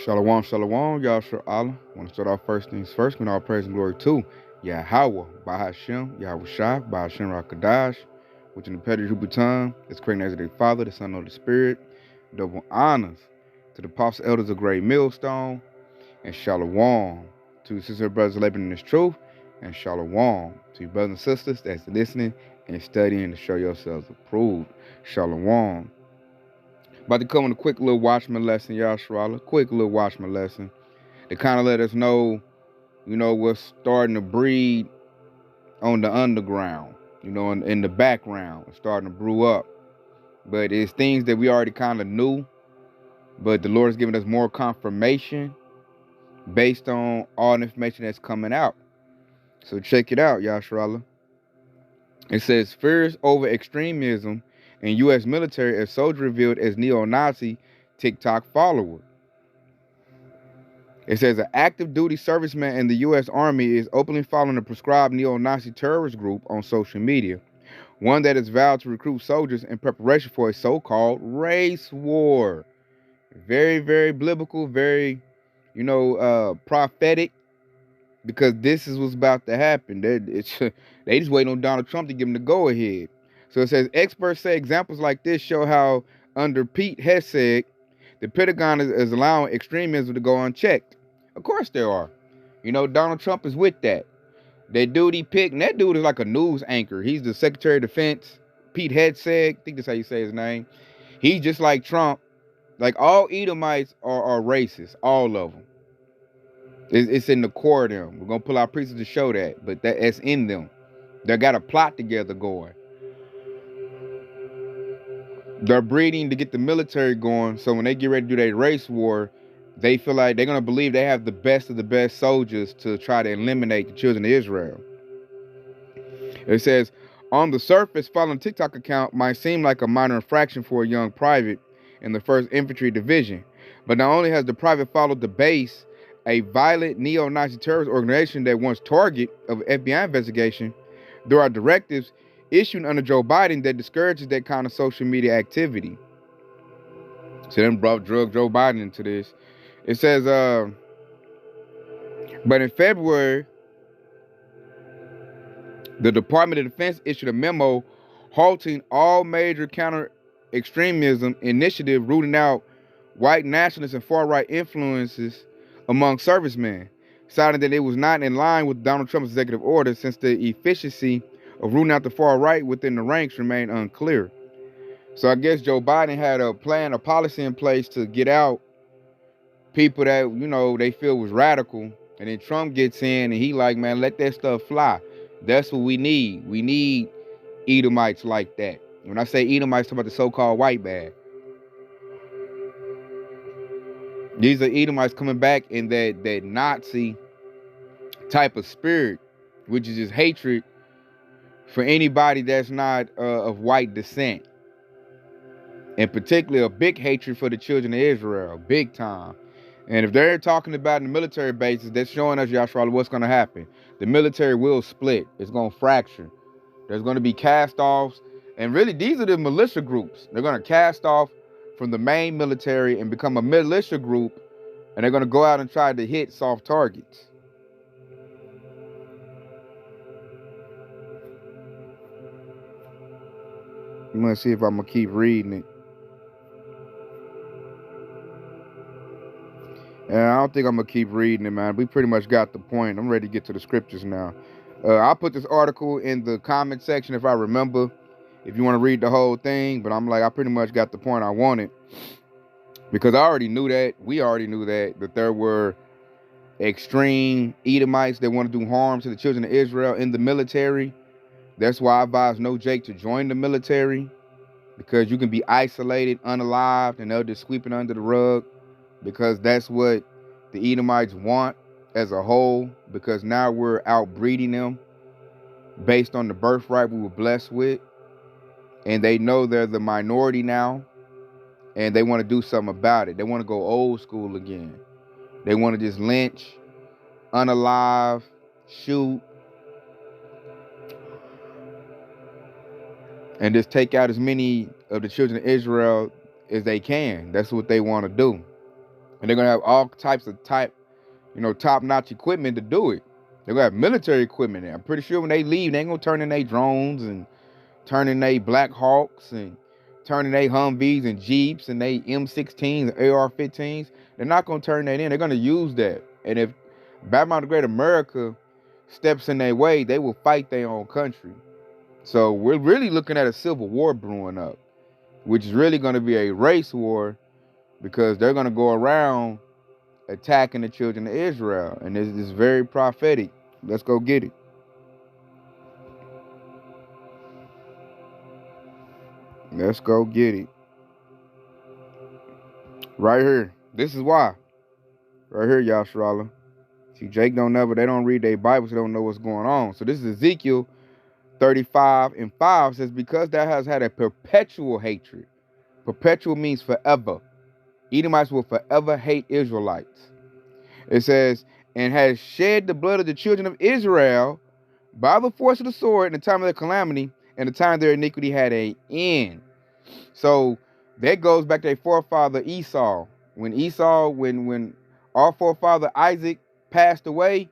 Shalom, shalom, Yahshua Allah. I want to start off first things first, with all praise and glory to Yahweh, Bahashem, Yahweh Shai, Bahashem Rakadash, which in the Petty Hebrew tongue is created as the Father, the Son, of the Spirit. Double honors to the apostles, elders of Great Millstone, and shalom to sister and brothers living in this truth, and shalom to your brothers and sisters that's listening and studying to show yourselves approved. Shalom. About to come on a quick little watchman lesson, Yahshua Allah. Quick little watchman lesson to kind of let us know, what's starting to breed on the underground, in the background, it's starting to brew up. But it's things that we already kind of knew, but the Lord has given us more confirmation based on all the information that's coming out. So check it out, Yahshua Allah. It says, fears over extremism in U.S. military as soldier revealed as neo-Nazi TikTok follower. It says an active duty serviceman in the U.S. Army is openly following a prescribed neo-Nazi terrorist group on social media, one that has vowed to recruit soldiers in preparation for a so-called race war. Very, very biblical, very, prophetic, because this is what's about to happen. They just waiting on Donald Trump to give them the go-ahead. So it says, experts say examples like this show how under Pete Hegseth, the Pentagon is allowing extremism to go unchecked. Of course there are. Donald Trump is with that. That dude he picked, and that dude is like a news anchor. He's the Secretary of Defense. Pete Hegseth, I think that's how you say his name. He's just like Trump. Like all Edomites are racist, all of them. It's in the core of them. We're going to pull our priests to show that, but that's in them. They got a plot together going. They're breeding to get the military going, so when they get ready to do their race war, they feel like they're going to believe they have the best of the best soldiers to try to eliminate the children of Israel. It says, on the surface, following a TikTok account might seem like a minor infraction for a young private in the 1st Infantry Division, but not only has the private followed the base, a violent neo-Nazi terrorist organization that wants target of an FBI investigation, there are directives issued under Joe Biden that discourages that kind of social media activity. So them brought Joe Biden into this. It says, but in February, the Department of Defense issued a memo halting all major counter-extremism initiatives, rooting out white nationalist and far-right influences among servicemen, citing that it was not in line with Donald Trump's executive order since the efficiency of rooting out the far right within the ranks remained unclear. So I guess Joe Biden had a plan, a policy in place to get out people that, they feel was radical. And then Trump gets in and he like, man, let that stuff fly. That's what we need. We need Edomites like that. When I say Edomites, I'm talking about the so-called white man. These are Edomites coming back in that Nazi type of spirit, which is just hatred for anybody that's not of white descent. And particularly a big hatred for the children of Israel, big time. And if they're talking about in the military bases, that's showing us, Yahshua, what's going to happen. The military will split. It's going to fracture. There's going to be cast-offs. And really, these are the militia groups. They're going to cast off from the main military and become a militia group, and they're going to go out and try to hit soft targets. I'm going to see if I'm going to keep reading it. And I don't think I'm going to keep reading it, man. We pretty much got the point. I'm ready to get to the scriptures now. I'll put this article in the comment section if I remember, if you want to read the whole thing. But I'm like, I pretty much got the point I wanted. Because I already knew that. We already knew that there were extreme Edomites that want to do harm to the children of Israel in the military. That's why I advise no Jake to join the military. Because you can be isolated, unalived, and they'll just sweep it under the rug. Because that's what the Edomites want as a whole. Because now we're outbreeding them based on the birthright we were blessed with. And they know they're the minority now. And they want to do something about it. They want to go old school again. They want to just lynch, unalive, shoot, and just take out as many of the children of Israel as they can. That's what they want to do. And they're gonna have all types of top-notch equipment to do it. They're gonna have military equipment. I'm pretty sure when they leave, they ain't gonna turn in their drones and turn in their Black Hawks and turn in their Humvees and Jeeps and their M16s and AR-15s. They're not gonna turn that in. They're gonna use that. And if Babylon the Great America steps in their way, they will fight their own country. So we're really looking at a civil war brewing up, which is really going to be a race war, because they're going to go around attacking the children of Israel. And this is very prophetic. Let's go get it. Let's go get it. Right here. This is why. Right here, Yasharallah. See, they don't read their Bible, so they don't know what's going on. So this is Ezekiel 35:5 says, because thou hast had a perpetual hatred. Perpetual means forever. Edomites will forever hate Israelites. It says, and has shed the blood of the children of Israel by the force of the sword in the time of their calamity, and the time their iniquity had an end. So that goes back to their forefather Esau. When our forefather Isaac passed away,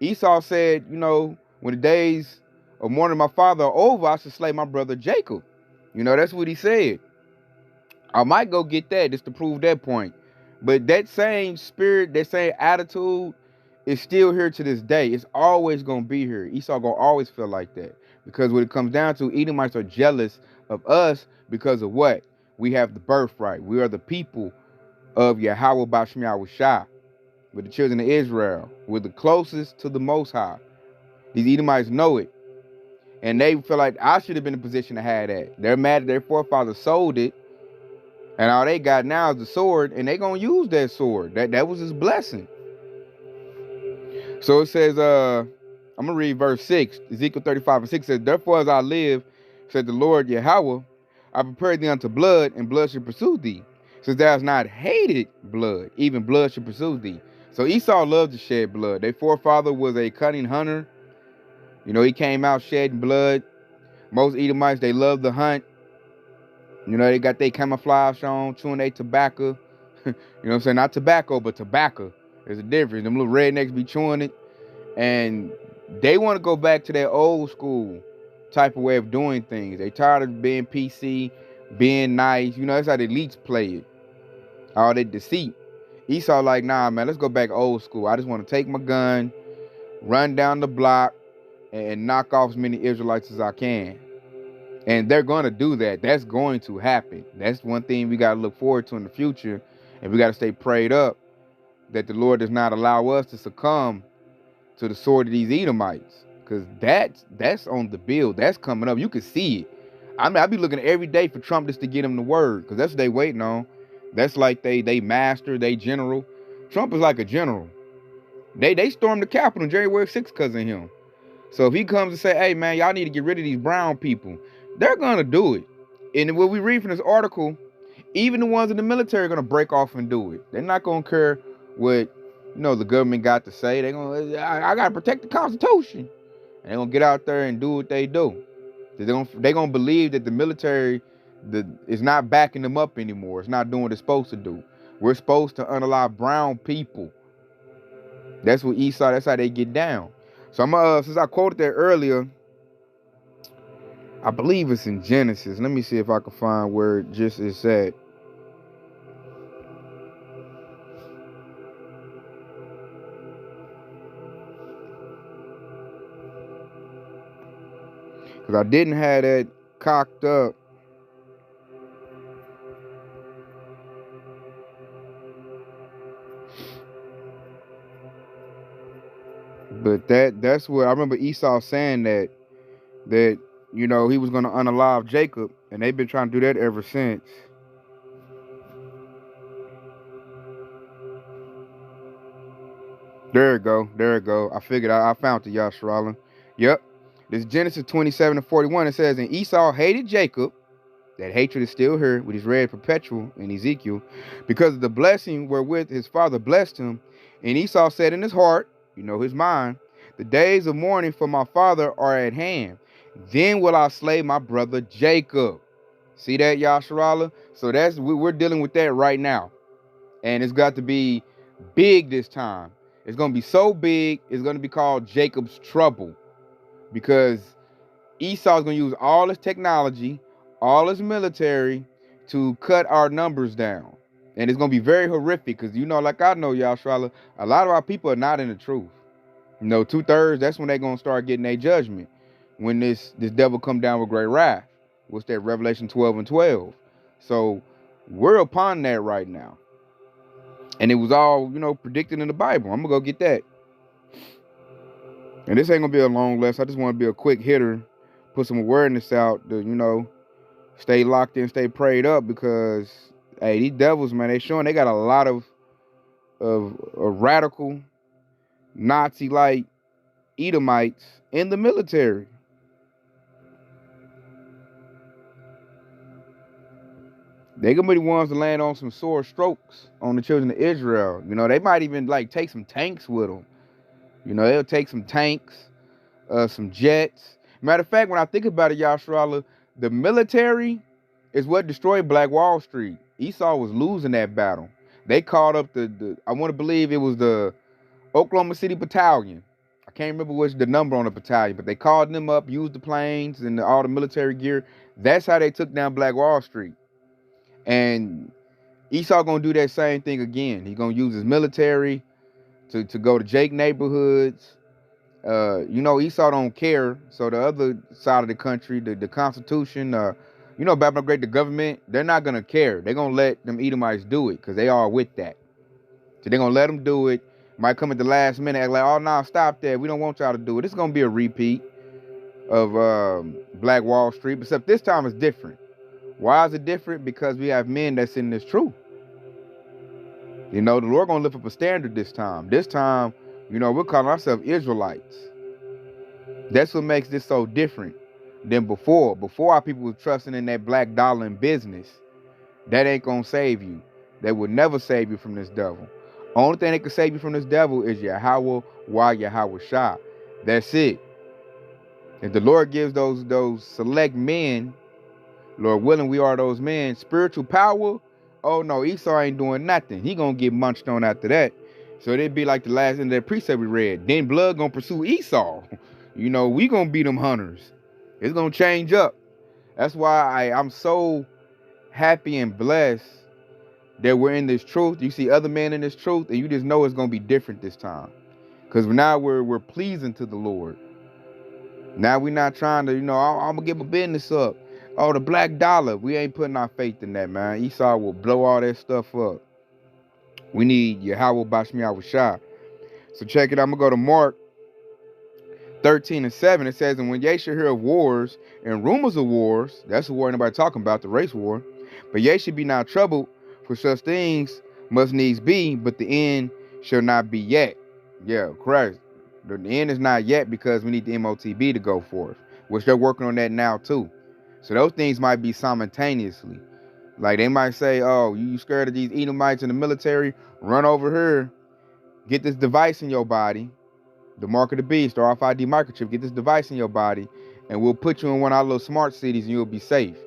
Esau said, when the days of mourning my father are over, I should slay my brother Jacob. That's what he said. I might go get that just to prove that point. But that same spirit, that same attitude is still here to this day. It's always going to be here. Esau going to always feel like that. Because when it comes down to, Edomites are jealous of us because of what? We have the birthright. We are the people of Yahweh Ba'Shem Yahushua. We're the children of Israel. We're the closest to the Most High. These Edomites know it. And they feel like I should have been in a position to have that. They're mad that their forefathers sold it. And all they got now is the sword. And they going to use that sword. That was his blessing. So it says, I'm going to read verse 6. Ezekiel 35:6 says, therefore as I live, said the Lord Yahweh, I prepared thee unto blood, and blood should pursue thee. Since thou hast not hated blood, even blood should pursue thee. So Esau loved to shed blood. Their forefather was a cunning hunter. He came out shedding blood. Most Edomites, they love to hunt. They got their camouflage on, chewing their tobacco. What I'm saying? Not tobacco, but tobacco. There's a difference. Them little rednecks be chewing it. And they want to go back to their old school type of way of doing things. They tired of being PC, being nice. That's how the elites play it. All that deceit. Esau like, nah, man, let's go back old school. I just want to take my gun, run down the block, and knock off as many Israelites as I can. And they're going to do that. That's going to happen. That's one thing we got to look forward to in the future. And we got to stay prayed up that the Lord does not allow us to succumb to the sword of these Edomites. Because that's on the bill. That's coming up. You can see it. I be looking every day for Trump just to get him the word. Because that's what they waiting on. That's like they master, they general. Trump is like a general. They stormed the Capitol January 6th because of him. So if he comes and say, hey, man, y'all need to get rid of these brown people, they're going to do it. And what we read from this article, even the ones in the military are going to break off and do it. They're not going to care what, the government got to say. They're going to, I got to protect the Constitution. And they're going to get out there and do what they do. They're going to believe that the military is not backing them up anymore. It's not doing what it's supposed to do. We're supposed to unalive brown people. That's what Esau, that's how they get down. So since I quoted that earlier, I believe it's in Genesis. Let me see if I can find where it just is at. Because I didn't have that cocked up. But that's where I remember Esau saying that he was going to unalive Jacob, and they've been trying to do that ever since. There it go. I figured I found the Yasharallah. Yep. This Genesis 27:41. It says, and Esau hated Jacob. That hatred is still here, which is read perpetual in Ezekiel, because of the blessing wherewith his father blessed him. And Esau said in his heart, his mind, the days of mourning for my father are at hand. Then will I slay my brother Jacob. See that, Yasharallah? So we're dealing with that right now. And it's got to be big this time. It's going to be so big, it's going to be called Jacob's trouble, because Esau's going to use all his technology, all his military to cut our numbers down. And it's going to be very horrific because, like I know, y'all, Shrala, a lot of our people are not in the truth. 2/3, that's when they're going to start getting their judgment. When this devil come down with great wrath. What's that, Revelation 12:12. So we're upon that right now. And it was all, predicted in the Bible. I'm going to go get that. And this ain't going to be a long lesson. I just want to be a quick hitter. Put some awareness out to, stay locked in, stay prayed up, because, hey, these devils, man, they showing they got a lot of radical, Nazi-like Edomites in the military. They gonna be the ones to land on some sore strokes on the children of Israel. They might even take some tanks with them. They'll take some tanks, some jets. Matter of fact, when I think about it, Yashrala, the military is what destroyed Black Wall Street. Esau was losing that battle. They called up I want to believe it was the Oklahoma City Battalion. I can't remember what's the number on the battalion, but they called them up, used the planes and all the military gear. That's how they took down Black Wall Street. And Esau gonna do that same thing again. He's gonna use his military to go to Jake neighborhoods. Esau don't care. So the other side of the country, the Constitution, Babylon Great, the government, they're not gonna care. They're gonna let them Edomites do it because they are with that. So they're gonna let them do it. Might come at the last minute, act like, oh no, stop that. We don't want y'all to do it. It's gonna be a repeat of Black Wall Street, except this time it's different. Why is it different? Because we have men that's in this truth. The Lord gonna lift up a standard this time. This time, we're calling ourselves Israelites. That's what makes this so different than before. Before, our people were trusting in that black dollar in business. That ain't gonna save you. That would never save you from this devil. Only thing that can save you from this devil is Yahweh, Yahweh Shah. That's it. If the Lord gives those select men, Lord willing, we are those men, spiritual power, oh no, Esau ain't doing nothing. He gonna get munched on after that. So it'd be like the last end of that precept we read. Then blood gonna pursue Esau. We gonna be them hunters. It's gonna change up. That's why I'm so happy and blessed that we're in this truth. You see other men in this truth, and you just know it's gonna be different this time. Because now we're pleasing to the Lord. Now we're not trying to, I'm gonna get my business up. Oh, the black dollar. We ain't putting our faith in that, man. Esau will blow all that stuff up. We need Yahweh Bashmi Shah. So check it out. I'm going to go to Mark 13:7. It says, and when ye shall hear of wars and rumors of wars, that's the war anybody talking about, the race war. But ye should be not troubled, for such things must needs be, but the end shall not be yet. Yeah, correct. The end is not yet because we need the MOTB to go forth, which they're working on that now too. So those things might be simultaneously. Like they might say, oh, you scared of these Edomites in the military? Run over here. Get this device in your body. The mark of the beast, or RFID microchip. Get this device in your body, and we'll put you in one of our little smart cities, and you'll be safe.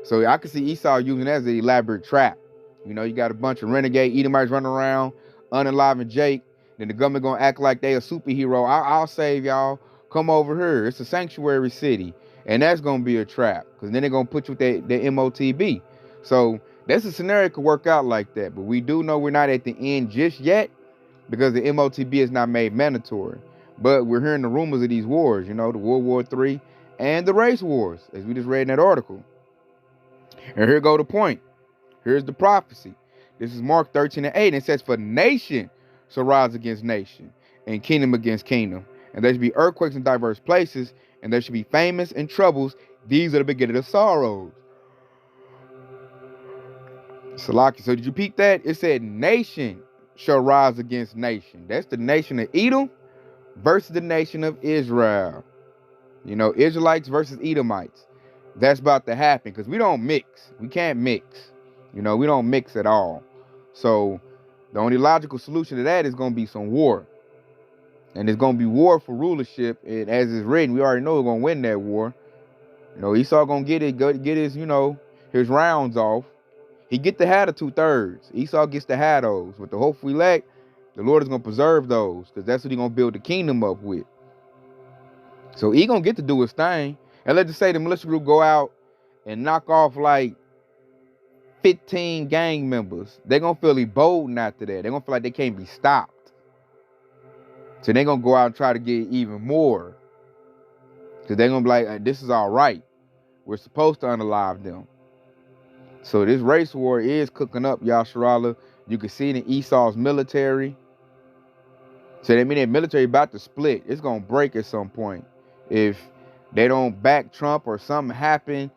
So I can see Esau using that as an elaborate trap. You got a bunch of renegade Edomites running around, unaliving Jake. Then the government going to act like they a superhero. I'll save y'all. Come over here. It's a sanctuary city. And that's going to be a trap, because then they're going to put you with their MOTB. So that's a scenario that could work out like that. But we do know we're not at the end just yet, because the MOTB is not made mandatory. But we're hearing the rumors of these wars, the World War III and the race wars, as we just read in that article. And here go the point. Here's the prophecy. This is Mark 13:8. And it says, for nation shall rise against nation, and kingdom against kingdom. And there shall be earthquakes in diverse places, and there shall be famines and troubles. These are the beginning of sorrows. Salaki. So did you peep that? It said nation shall rise against nation. That's the nation of Edom versus the nation of Israel. Israelites versus Edomites. That's about to happen, because we don't mix. We can't mix. We don't mix at all. So the only logical solution to that is going to be some war. And it's going to be war for rulership. And as it's written, we already know we're going to win that war. Esau going to get his, his rounds off. He get to have the 2/3. Esau gets to have those. With the hopeful elect, the Lord is going to preserve those because that's what he's going to build the kingdom up with. So he going to get to do his thing. And let's just say the militia group go out and knock off like 15 gang members. They're going to feel emboldened after that. They're going to feel like they can't be stopped. So they're going to go out and try to get even more. Because they're going to be like, this is all right. We're supposed to unalive them. So this race war is cooking up, Yasharallah. You can see it in Esau's military. So that means their military about to split. It's going to break at some point. If they don't back Trump or something happen,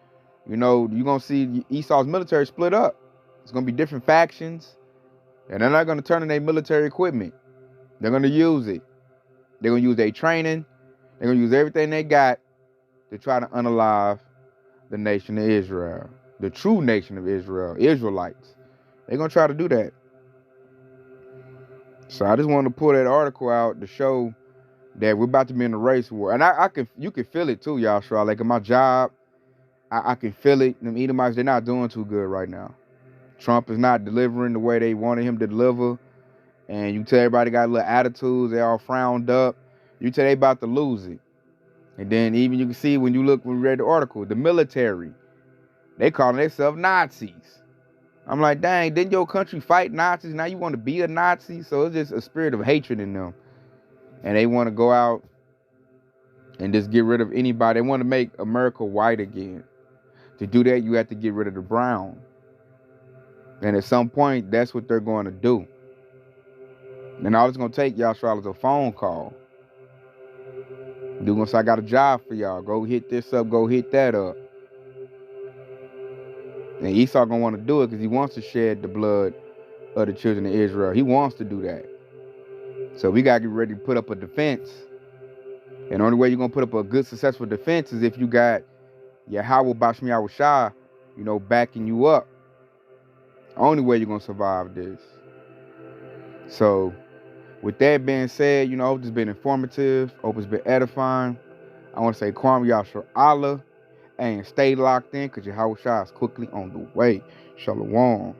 you know, you're going to see Esau's military split up. It's going to be different factions. And they're not going to turn in their military equipment. They're going to use it. They're going to use their training. They're going to use everything they got to try to unalive the nation of Israel. The true nation of Israel. Israelites. They're going to try to do that. So I just wanted to pull that article out to show that we're about to be in a race war. And you can feel it too, Yashua. Like in my job, I can feel it. Them Edomites, they're not doing too good right now. Trump is not delivering the way they wanted him to deliver. And you tell everybody got little attitudes. They all frowned up. You tell they about to lose it. And then even you can see when you read the article, the military, they calling themselves Nazis. I'm like, dang, didn't your country fight Nazis? Now you want to be a Nazi? So it's just a spirit of hatred in them. And they want to go out and just get rid of anybody. They want to make America white again. To do that, you have to get rid of the brown. And at some point, that's what they're going to do. And all it's going to take, Yashua, is a phone call. Dude gonna say, I got a job for y'all. Go hit this up, go hit that up. And Esau gonna want to do it because he wants to shed the blood of the children of Israel. He wants to do that. So we gotta get ready to put up a defense. And the only way you're gonna put up a good, successful defense is if you got Yahweh Bashmi Yahushua, you know, backing you up. Only way you're gonna survive this. So with that being said, you know, I hope this has been informative. Hope it's been edifying. I want to say Kwam Yashar Allah and stay locked in because Yahweh Shah is quickly on the way. Shalom.